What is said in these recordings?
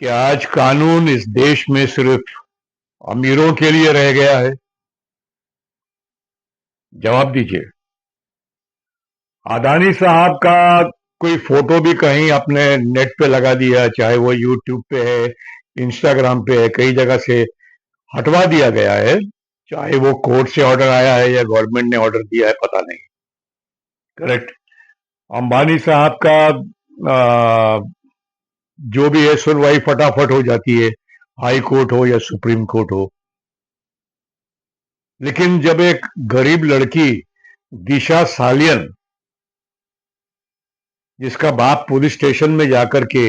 कि आज कानून इस देश में सिर्फ अमीरों के लिए रह गया है? जवाब दीजिए। अदानी साहब का कोई फोटो भी कहीं आपने नेट पे लगा दिया, चाहे वो यूट्यूब पे है, इंस्टाग्राम पे है, कई जगह से हटवा दिया गया है, चाहे वो कोर्ट से ऑर्डर आया है या गवर्नमेंट ने ऑर्डर दिया है, पता नहीं। करेक्ट। अंबानी साहब का आ, जो भी है सुनवाई फटाफट हो जाती है, हाई कोर्ट हो या सुप्रीम कोर्ट हो। लेकिन जब एक गरीब लड़की दिशा सालियन, जिसका बाप पुलिस स्टेशन में जाकर के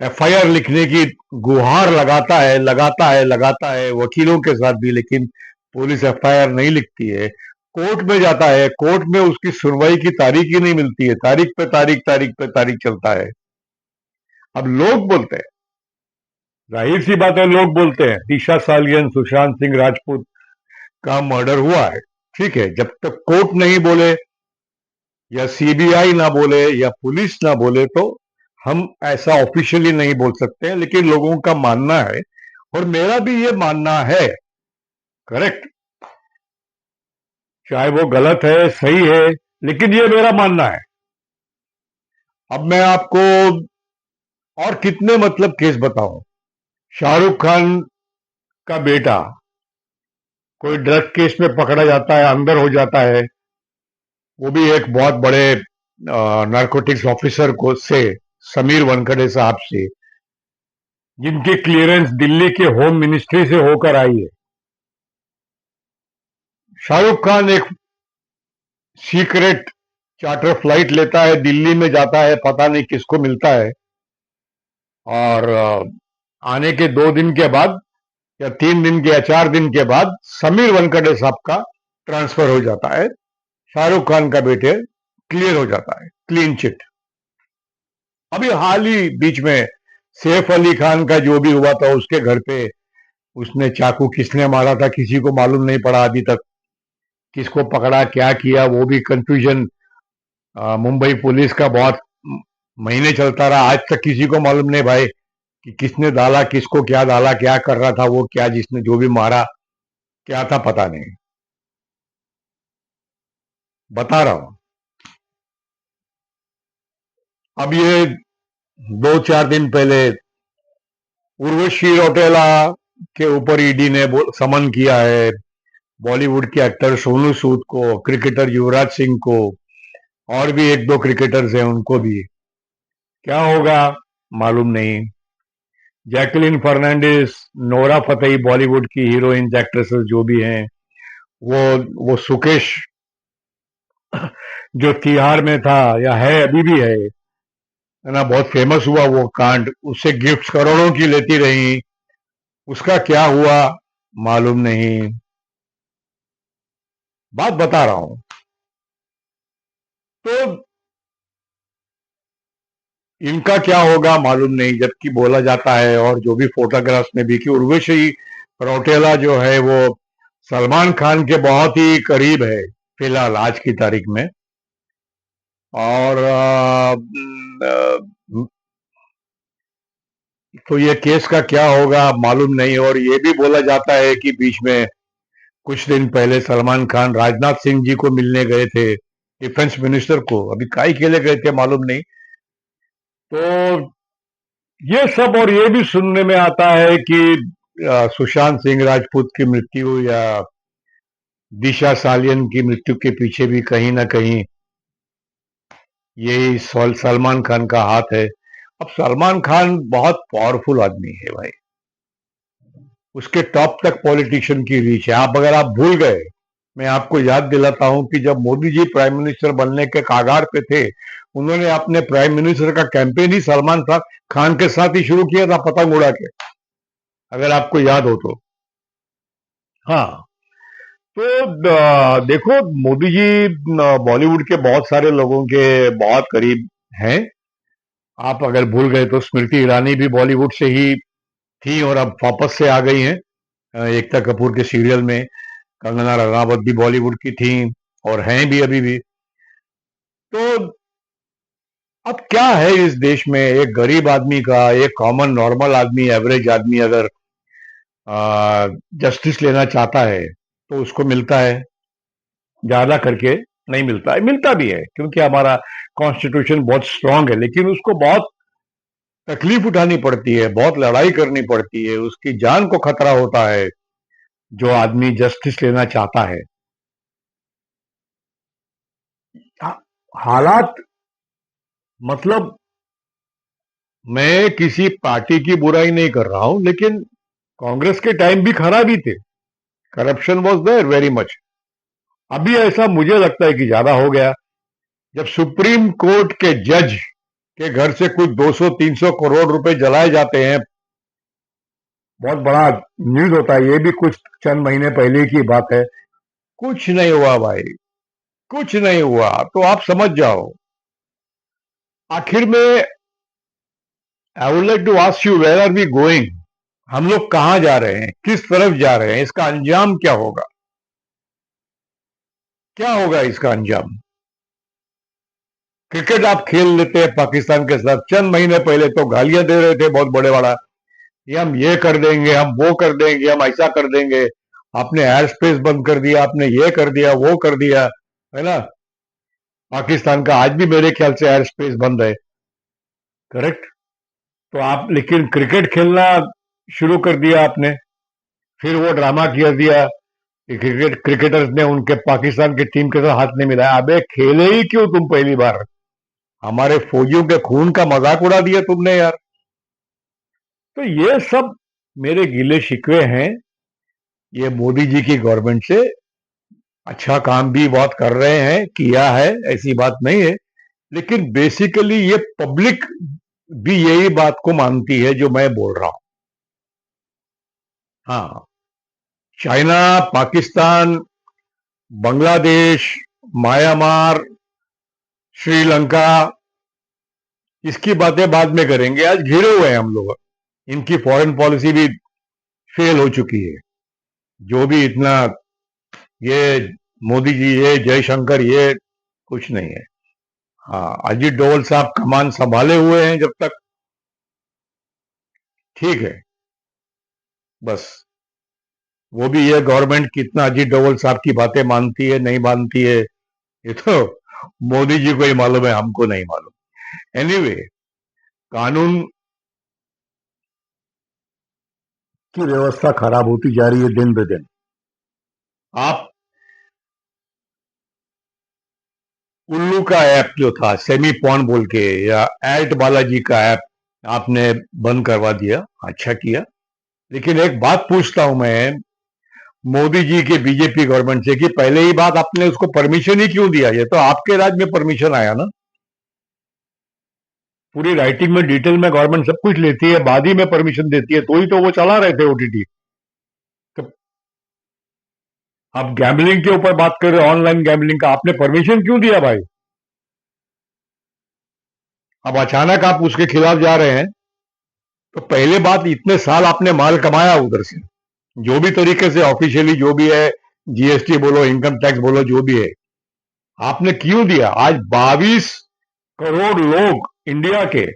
एफआईआर लिखने की गुहार लगाता है वकीलों के साथ भी, लेकिन पुलिस एफआईआर नहीं लिखती है, कोर्ट में जाता है, कोर्ट में उसकी सुनवाई की तारीख ही नहीं मिलती है, तारीख पे तारीख तारीख पे तारीख चलता है। अब लोग बोलते हैं, जाहिर सी बात है, लोग बोलते हैं दिशा सालियन, सुशांत सिंह राजपूत का मर्डर हुआ है। ठीक है, जब तक कोर्ट नहीं बोले या सीबीआई ना बोले या पुलिस ना बोले तो हम ऐसा ऑफिशियली नहीं बोल सकते हैं, लेकिन लोगों का मानना है और मेरा भी ये मानना है। करेक्ट। चाहे वो गलत है, सही है, लेकिन ये मेरा मानना है। अब मैं आपको और कितने मतलब केस बताऊं। शाहरुख खान का बेटा कोई ड्रग केस में पकड़ा जाता है, अंदर हो जाता है, वो भी एक बहुत बड़े नारकोटिक्स ऑफिसर को से, समीर वानखेड़े साहब से, जिनकी क्लियरेंस दिल्ली के होम मिनिस्ट्री से होकर आई है। शाहरुख खान एक सीक्रेट चार्टर फ्लाइट लेता है, दिल्ली में जाता है, पता नहीं किसको मिलता है, और आने के 2 दिन के बाद या 3 दिन के या 4 दिन के बाद समीर वानखेड़े साहब का ट्रांसफर हो जाता है, शाहरुख खान का बेटे क्लियर हो जाता है, क्लीन चिट। अभी हाल ही बीच में सैफ अली खान का जो भी हुआ था, उसके घर पे उसने चाकू किसने मारा था किसी को मालूम नहीं पड़ा अभी तक, किसको पकड़ा क्या किया वो भी कंफ्यूजन। मुंबई पुलिस का बहुत महीने चलता रहा, आज तक किसी को मालूम नहीं भाई कि किसने डाला, किसको क्या डाला, क्या कर रहा था वो, क्या जिसने जो भी मारा क्या था पता नहीं। बता रहा हूं। अब ये 2-4 दिन पहले उर्वशी रौटेला के ऊपर ईडी ने समन किया है, बॉलीवुड के एक्टर सोनू सूद को, क्रिकेटर युवराज सिंह को, और भी 1-2 क्रिकेटर्स हैं उनको भी। क्या होगा मालूम नहीं। जैकलिन फर्नांडिस, नोरा फतेही, बॉलीवुड की हीरोइंस एक्ट्रेसेस जो भी हैं, वो सुकेश जो तिहाड़ में था या है अभी भी है ना, बहुत फेमस हुआ वो कांड, उससे गिफ्ट करोड़ों की लेती रही, उसका क्या हुआ मालूम नहीं। बात बता रहा हूं। तो इनका क्या होगा मालूम नहीं, जबकि बोला जाता है और जो भी फोटोग्राफ्स में भी कि उर्वशी रौटेला जो है वो सलमान खान के बहुत ही करीब है फिलहाल आज की तारीख में। और तो ये केस का क्या होगा मालूम नहीं। और ये भी बोला जाता है कि बीच में कुछ दिन पहले सलमान खान राजनाथ सिंह जी को मिलने गए थे, डिफेंस मिनिस्टर को, अभी काई के लिए गए थे मालूम नहीं। तो ये सब, और ये भी सुनने में आता है कि सुशांत सिंह राजपूत की मृत्यु या दिशा सालियन की मृत्यु के पीछे भी कहीं ना कहीं यही सलमान खान का हाथ है। अब सलमान खान बहुत पावरफुल आदमी है भाई, उसके टॉप तक पॉलिटिशियन की रीच है। अगर आप भूल गए, मैं आपको याद दिलाता हूं कि जब मोदी जी प्राइम मिनिस्टर बनने के कागार पे थे, उन्होंने अपने प्राइम मिनिस्टर का कैंपेन ही सलमान खान के साथ ही शुरू किया था, पतंग उड़ा के, अगर आपको याद हो तो। हाँ। तो देखो, मोदी जी बॉलीवुड के बहुत सारे लोगों के बहुत करीब हैं। आप अगर भूल गए तो स्मृति ईरानी भी बॉलीवुड से ही थी और अब वापस से आ गई हैं एकता कपूर के सीरियल में। कंगना रनावत भी बॉलीवुड की थी और हैं भी अभी भी। तो अब क्या है इस देश में, एक गरीब आदमी का, एक कॉमन नॉर्मल आदमी, एवरेज आदमी अगर जस्टिस लेना चाहता है तो उसको मिलता है, ज्यादा करके नहीं मिलता है। मिलता भी है क्योंकि हमारा कॉन्स्टिट्यूशन बहुत स्ट्रांग है, लेकिन उसको बहुत तकलीफ उठानी पड़ती है, बहुत लड़ाई करनी पड़ती है, उसकी जान को खतरा होता है जो आदमी जस्टिस लेना चाहता है। हालात, मतलब मैं किसी पार्टी की बुराई नहीं कर रहा हूं, लेकिन कांग्रेस के टाइम भी खराबी थे, corruption was there very much. अभी ऐसा मुझे लगता है कि ज्यादा हो गया। जब सुप्रीम कोर्ट के जज के घर से कुछ 200-300 करोड़ रुपए जलाए जाते हैं, बहुत बड़ा न्यूज होता है। ये भी कुछ चंद महीने पहले की बात है। कुछ नहीं हुआ भाई, कुछ नहीं हुआ। तो आप समझ जाओ। आखिर में I would like to ask you, where are we going? हम लोग कहां जा रहे हैं, किस तरफ जा रहे हैं, इसका अंजाम क्या होगा? क्या होगा इसका अंजाम? क्रिकेट आप खेल लेते हैं पाकिस्तान के साथ, चंद महीने पहले तो गालियां दे रहे थे बहुत बड़े बड़ा, ये हम ये कर देंगे, हम वो कर देंगे, हम ऐसा कर देंगे। आपने एयर स्पेस बंद कर दिया, आपने ये कर दिया, वो कर दिया, है ना? पाकिस्तान का आज भी मेरे ख्याल से एयर स्पेस बंद है, करेक्ट? तो आप लेकिन क्रिकेट खेलना शुरू कर दिया आपने। फिर वो ड्रामा किया दिया कि क्रिकेटर्स ने उनके पाकिस्तान की टीम के साथ हाथ नहीं मिलाया। अबे खेले ही क्यों तुम पहली बार? हमारे फौजियों के खून का मजाक उड़ा दिया तुमने यार। तो ये सब मेरे गिले शिकवे हैं ये मोदी जी की गवर्नमेंट से। अच्छा काम भी बहुत कर रहे हैं, किया है, ऐसी बात नहीं है, लेकिन बेसिकली ये पब्लिक भी यही बात को मानती है जो मैं बोल रहा हूं। हाँ, चाइना, पाकिस्तान, बांग्लादेश, म्यांमार, श्रीलंका, इसकी बातें बाद में करेंगे। आज घिरे हुए हैं हम लोग। इनकी फॉरेन पॉलिसी भी फेल हो चुकी है। जो भी इतना ये मोदी जी, ये जयशंकर, ये कुछ नहीं है। हाँ, अजीत डोवल साहब कमान संभाले हुए हैं जब तक, ठीक है, बस। वो भी ये गवर्नमेंट कितना अजीत डोवल साहब की बातें मानती है, नहीं मानती है, ये तो मोदी जी को ही मालूम है, हमको नहीं मालूम। एनीवे, कानून की व्यवस्था खराब होती जा रही है दिन ब दिन। आप उल्लू का ऐप जो था सेमी पॉन बोल के, या एट बालाजी का ऐप आपने बंद करवा दिया, अच्छा किया। लेकिन एक बात पूछता हूं मैं मोदी जी के बीजेपी गवर्नमेंट से कि पहले ही बात आपने उसको परमिशन ही क्यों दिया? ये तो आपके राज में परमिशन आया ना। पूरी राइटिंग में डिटेल में गवर्नमेंट सब कुछ लेती है, बाद ही में परमिशन देती है, तो ही तो वो चला रहे थे ओटीटी। तो आप गैम्बलिंग के ऊपर बात कर रहे हो, ऑनलाइन गैम्बलिंग का, आपने परमिशन क्यों दिया भाई? अब अचानक आप उसके खिलाफ जा रहे हैं। तो पहले बात, इतने साल आपने माल कमाया उधर से, जो भी तरीके से ऑफिशियली जो भी है, जीएसटी बोलो, इनकम टैक्स बोलो, जो भी है, आपने क्यों दिया? आज 22 करोड़ लोग इंडिया के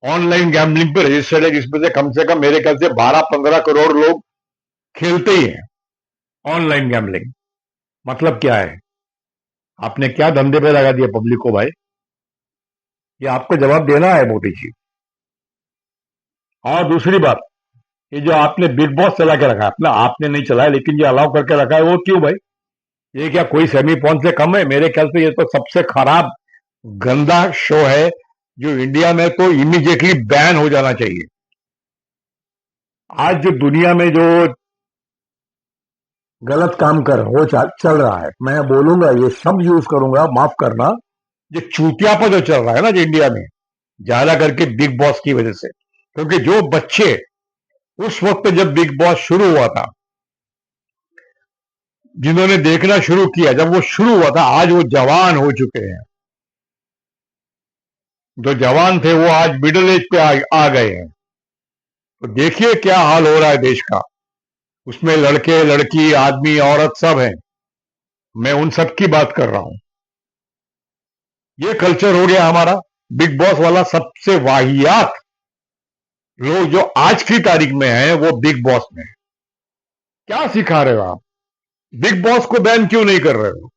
ऑनलाइन गैम्बलिंग पे रजिस्टर्ड है, जिसमें से कम मेरे ख्याल से 12-15 करोड़ लोग खेलते ही हैं ऑनलाइन गैम्बलिंग। मतलब क्या है? आपने क्या धंधे पे लगा दिया पब्लिक को भाई? ये आपको जवाब देना है मोदी जी। और दूसरी बात, ये जो आपने बिग बॉस चला के रखा है, अपना आपने नहीं चलाया, लेकिन जो अलाउ करके रखा है, वो क्यों भाई? ये क्या कोई सेमी पॉन से कम है? मेरे ख्याल से ये तो सबसे खराब गंदा शो है, जो इंडिया में तो इमीडिएटली बैन हो जाना चाहिए। आज जो दुनिया में जो गलत काम कर हो चल रहा है, मैं बोलूंगा, ये शब्द यूज करूंगा, माफ करना, ये चूतियापा जो चल रहा है ना जो इंडिया में, ज्यादा करके बिग बॉस की वजह से। क्योंकि जो बच्चे उस वक्त जब बिग बॉस शुरू हुआ था, जिन्होंने देखना शुरू किया जब वो शुरू हुआ था, आज वो जवान हो चुके हैं। जो जवान थे वो आज मिडिल एज पे आ गए हैं। तो देखिए क्या हाल हो रहा है देश का। उसमें लड़के लड़की, आदमी औरत सब हैं। मैं उन सब की बात कर रहा हूं। ये कल्चर हो गया हमारा बिग बॉस वाला। सबसे वाहियात लोग जो आज की तारीख में हैं वो बिग बॉस में हैं। क्या सिखा रहे हो आप? बिग बॉस को बैन क्यों नहीं कर रहे हो?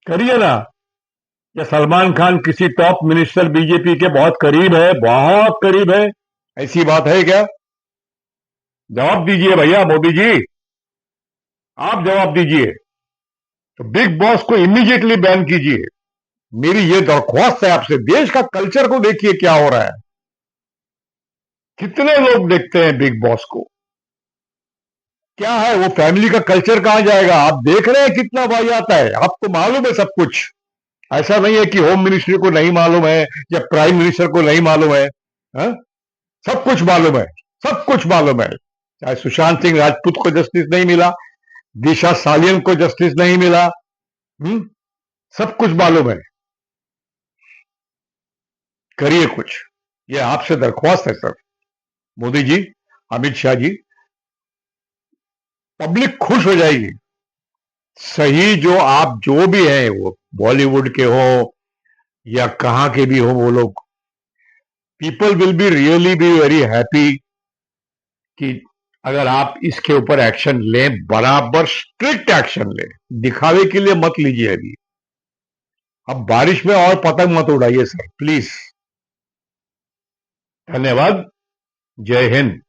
करिए ना। या सलमान खान किसी टॉप मिनिस्टर बीजेपी के बहुत करीब है, बहुत करीब है? ऐसी बात है क्या? जवाब दीजिए भैया मोदी जी, आप जवाब दीजिए। तो बिग बॉस को इमीडिएटली बैन कीजिए। मेरी ये दरख्वास्त है आपसे। देश का कल्चर को देखिए क्या हो रहा है। कितने लोग देखते हैं बिग बॉस को? क्या है वो फैमिली का कल्चर कहां जाएगा? आप देख रहे हैं कितना भाई आता है। आपको मालूम है सब कुछ। ऐसा नहीं है कि होम मिनिस्ट्री को नहीं मालूम है या प्राइम मिनिस्टर को नहीं मालूम है। हा? सब कुछ मालूम है। सब कुछ मालूम है। चाहे सुशांत सिंह राजपूत को जस्टिस नहीं मिला, दिशा सालियन को जस्टिस नहीं मिला। सब कुछ मालूम है। करिए कुछ। ये आपसे दरख्वास्त है सर। मोदी जी, अमित शाह जी, पब्लिक खुश हो जाएगी। सही जो आप जो भी हैं, वो बॉलीवुड के हो या कहां के भी हो, वो लोग, people will be really be very happy कि अगर आप इसके ऊपर एक्शन लें, बराबर स्ट्रिक्ट एक्शन लें। दिखावे के लिए मत लीजिए अभी। अब बारिश में और पतंग मत उड़ाइए सर, प्लीज। धन्यवाद। जय हिंद।